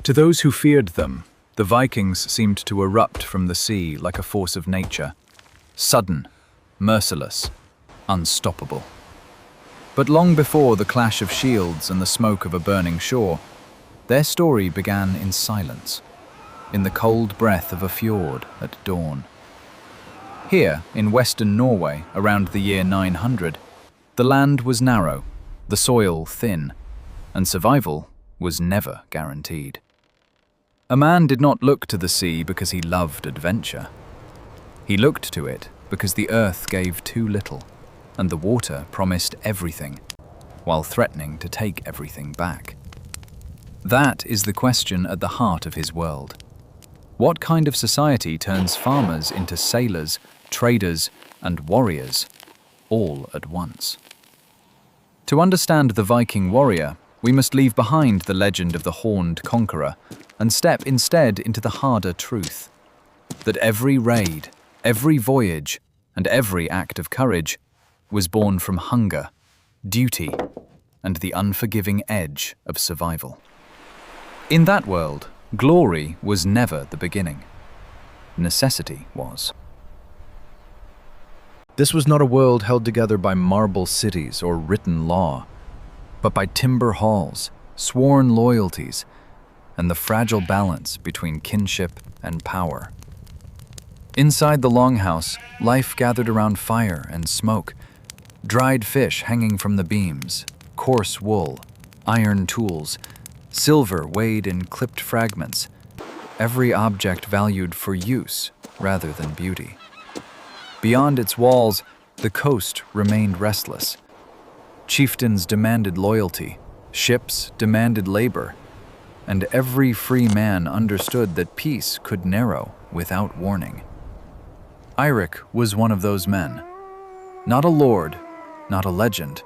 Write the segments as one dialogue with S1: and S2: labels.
S1: To those who feared them, the Vikings seemed to erupt from the sea like a force of nature, sudden, merciless, unstoppable. But long before the clash of shields and the smoke of a burning shore, their story began in silence, in the cold breath of a fjord at dawn. Here, in western Norway, around the year 900, the land was narrow, the soil thin, and survival was never guaranteed. A man did not look to the sea because he loved adventure. He looked to it because the earth gave too little, and the water promised everything, while threatening to take everything back. That is the question at the heart of his world. What kind of society turns farmers into sailors, traders, and warriors, all at once? To understand the Viking warrior, we must leave behind the legend of the horned conqueror and step instead into the harder truth, that every raid, every voyage, and every act of courage was born from hunger, duty, and the unforgiving edge of survival. In that world, glory was never the beginning. Necessity was. This was not a world held together by marble cities or written law, but by timber halls, sworn loyalties, and the fragile balance between kinship and power. Inside the longhouse, life gathered around fire and smoke, dried fish hanging from the beams, coarse wool, iron tools, silver weighed in clipped fragments, every object valued for use rather than beauty. Beyond its walls, the coast remained restless. Chieftains demanded loyalty, ships demanded labor, and every free man understood that peace could narrow without warning. Eirik was one of those men. Not a lord, not a legend,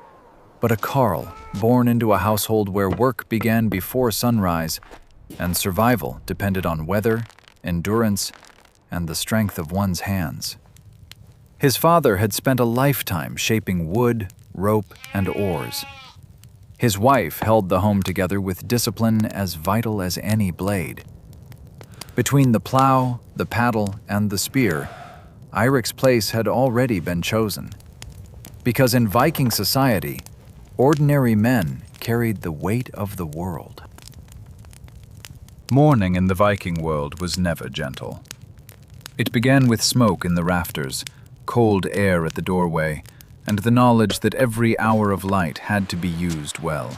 S1: but a carl born into a household where work began before sunrise and survival depended on weather, endurance, and the strength of one's hands. His father had spent a lifetime shaping wood, rope, and oars. His wife held the home together with discipline as vital as any blade. Between the plow, the paddle, and the spear, Eirik's place had already been chosen. Because in Viking society, ordinary men carried the weight of the world. Morning in the Viking world was never gentle. It began with smoke in the rafters, cold air at the doorway, and the knowledge that every hour of light had to be used well.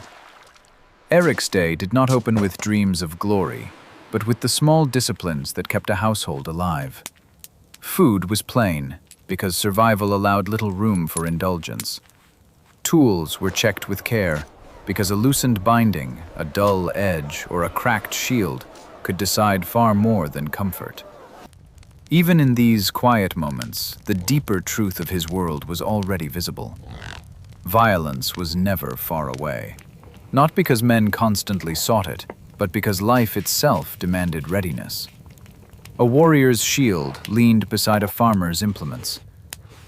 S1: Eric's day did not open with dreams of glory, but with the small disciplines that kept a household alive. Food was plain, because survival allowed little room for indulgence. Tools were checked with care, because a loosened binding, a dull edge, or a cracked shield could decide far more than comfort. Even in these quiet moments, the deeper truth of his world was already visible. Violence was never far away. Not because men constantly sought it, but because life itself demanded readiness. A warrior's shield leaned beside a farmer's implements.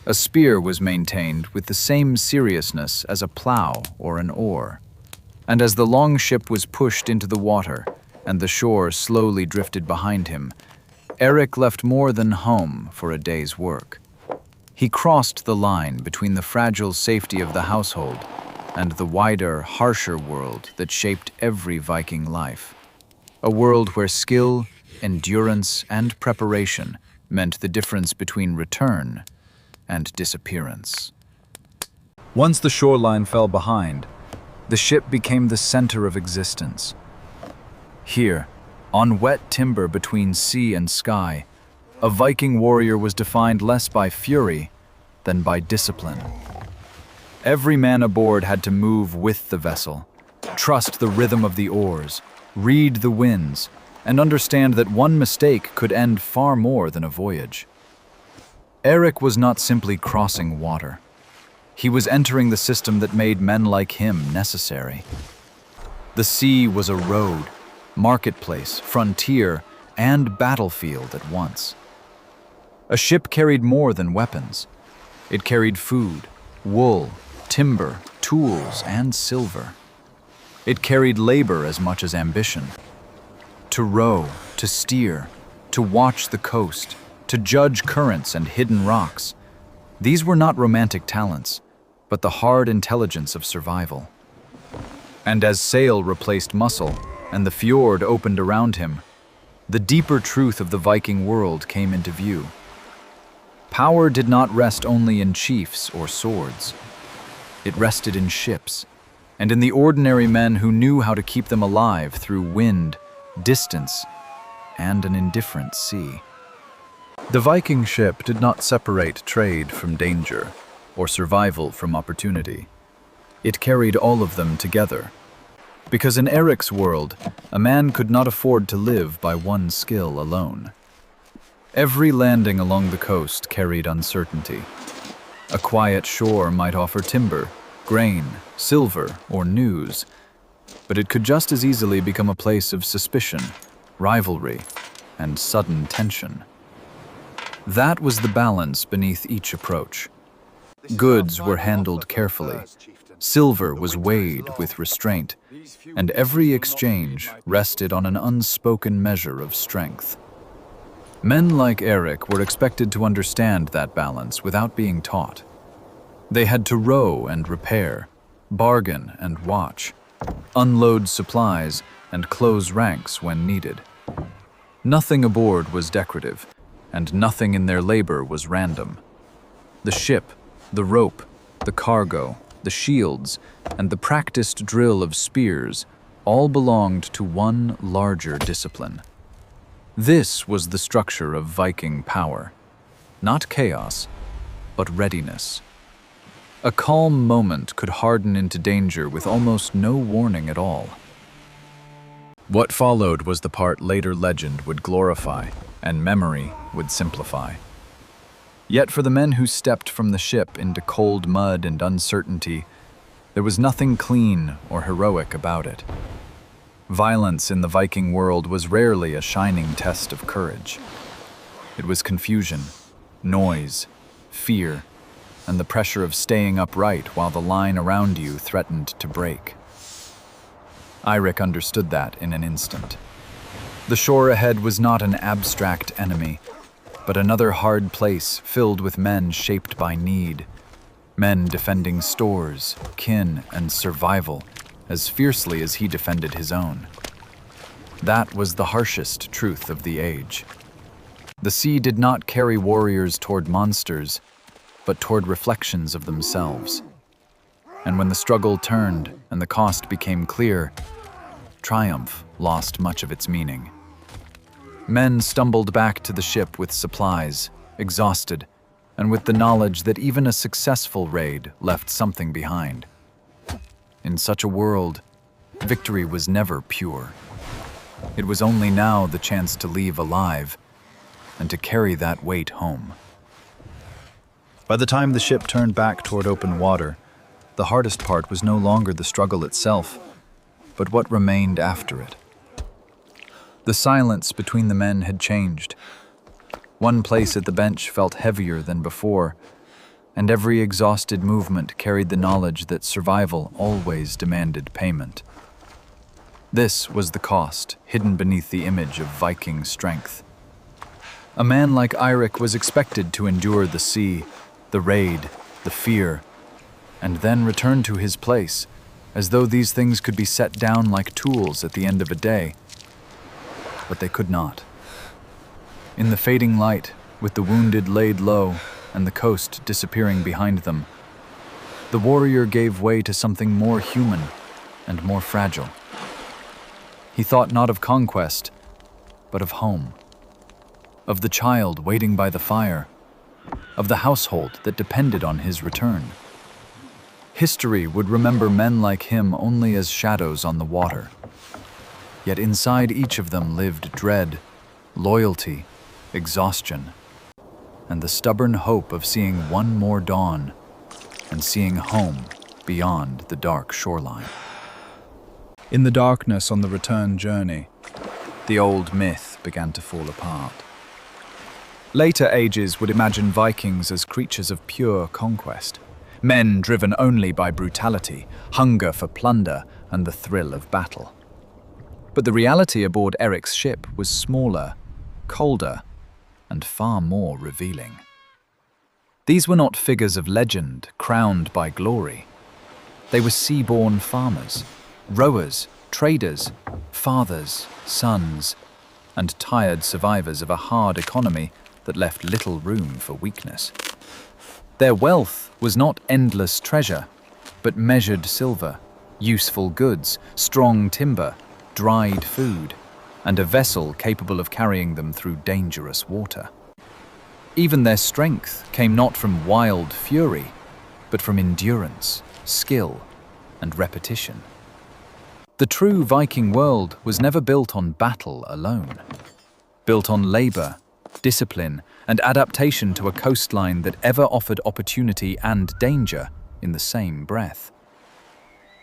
S1: A spear was maintained with the same seriousness as a plow or an oar. And as the long ship was pushed into the water and the shore slowly drifted behind him, Erik left more than home for a day's work. He crossed the line between the fragile safety of the household and the wider, harsher world that shaped every Viking life. A world where skill, endurance, and preparation meant the difference between return and disappearance. Once the shoreline fell behind, the ship became the center of existence. Here, on wet timber between sea and sky, a Viking warrior was defined less by fury than by discipline. Every man aboard had to move with the vessel, trust the rhythm of the oars, read the winds, and understand that one mistake could end far more than a voyage. Erik was not simply crossing water. He was entering the system that made men like him necessary. The sea was a road, marketplace, frontier, and battlefield at once. A ship carried more than weapons. It carried food, wool, timber, tools, and silver. It carried labor as much as ambition. to row, to steer, to watch the coast, to judge currents and hidden rocks. These were not romantic talents, but the hard intelligence of survival. And as sail replaced muscle and the fjord opened around him, the deeper truth of the Viking world came into view. Power did not rest only in chiefs or swords. It rested in ships, and in the ordinary men who knew how to keep them alive through wind, distance, and an indifferent sea. The Viking ship did not separate trade from danger, or survival from opportunity. It carried all of them together. Because in Eric's world, a man could not afford to live by one skill alone. Every landing along the coast carried uncertainty. A quiet shore might offer timber, grain, silver, or news, but it could just as easily become a place of suspicion, rivalry, and sudden tension. That was the balance beneath each approach. Goods were handled carefully. Silver was weighed with restraint, and every exchange rested on an unspoken measure of strength. Men like Eric were expected to understand that balance without being taught. They had to row and repair, bargain and watch, unload supplies and close ranks when needed. Nothing aboard was decorative, and nothing in their labor was random. The ship, the rope, the cargo, the shields, and the practiced drill of spears all belonged to one larger discipline. This was the structure of Viking power. Not chaos, but readiness. A calm moment could harden into danger with almost no warning at all. What followed was the part later legend would glorify and memory would simplify. Yet for the men who stepped from the ship into cold mud and uncertainty, there was nothing clean or heroic about it. Violence in the Viking world was rarely a shining test of courage. It was confusion, noise, fear, and the pressure of staying upright while the line around you threatened to break. Eirik understood that in an instant. The shore ahead was not an abstract enemy, but another hard place filled with men shaped by need. Men defending stores, kin, and survival as fiercely as he defended his own. That was the harshest truth of the age. The sea did not carry warriors toward monsters, but toward reflections of themselves. And when the struggle turned and the cost became clear, triumph lost much of its meaning. Men stumbled back to the ship with supplies, exhausted, and with the knowledge that even a successful raid left something behind. In such a world, victory was never pure. It was only now the chance to leave alive and to carry that weight home. By the time the ship turned back toward open water, the hardest part was no longer the struggle itself, but what remained after it. The silence between the men had changed. One place at the bench felt heavier than before, and every exhausted movement carried the knowledge that survival always demanded payment. This was the cost hidden beneath the image of Viking strength. A man like Eirik was expected to endure the sea, the raid, the fear, and then return to his place, as though these things could be set down like tools at the end of a day. But they could not. In the fading light, with the wounded laid low and the coast disappearing behind them, the warrior gave way to something more human and more fragile. He thought not of conquest, but of home, of the child waiting by the fire, of the household that depended on his return. History would remember men like him only as shadows on the water. Yet inside each of them lived dread, loyalty, exhaustion, and the stubborn hope of seeing one more dawn and seeing home beyond the dark shoreline. In the darkness on the return journey, the old myth began to fall apart. Later ages would imagine Vikings as creatures of pure conquest, men driven only by brutality, hunger for plunder, and the thrill of battle. But the reality aboard Eric's ship was smaller, colder, and far more revealing. These were not figures of legend crowned by glory. They were sea-born farmers, rowers, traders, fathers, sons, and tired survivors of a hard economy that left little room for weakness. Their wealth was not endless treasure, but measured silver, useful goods, strong timber, dried food, and a vessel capable of carrying them through dangerous water. Even their strength came not from wild fury, but from endurance, skill, and repetition. The true Viking world was never built on battle alone. Built on labor, discipline, and adaptation to a coastline that ever offered opportunity and danger in the same breath.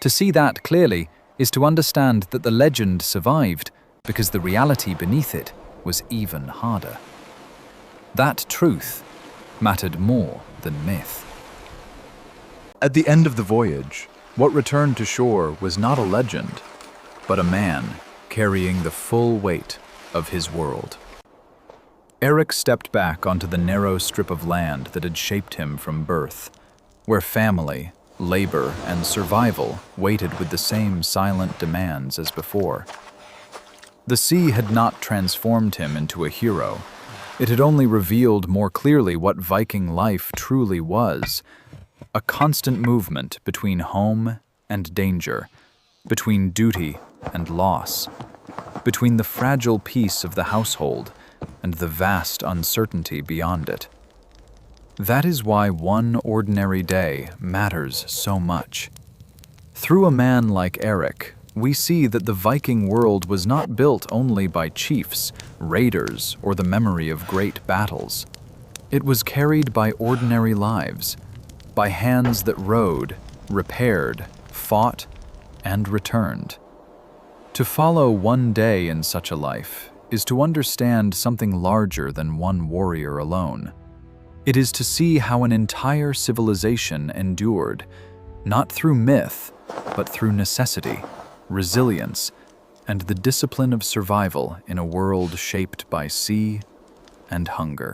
S1: To see that clearly is to understand that the legend survived because the reality beneath it was even harder. That truth mattered more than myth.
S2: At the end of the voyage, what returned to shore was not a legend, but a man carrying the full weight of his world. Eric stepped back onto the narrow strip of land that had shaped him from birth, where family, labor, and survival waited with the same silent demands as before. The sea had not transformed him into a hero. It had only revealed more clearly what Viking life truly was: a constant movement between home and danger, between duty and loss, between the fragile peace of the household and the vast uncertainty beyond it. That is why one ordinary day matters so much. Through a man like Eric, we see that the Viking world was not built only by chiefs, raiders, or the memory of great battles. It was carried by ordinary lives, by hands that rowed, repaired, fought, and returned. To follow one day in such a life is to understand something larger than one warrior alone. It is to see how an entire civilization endured, not through myth, but through necessity, resilience, and the discipline of survival in a world shaped by sea and hunger.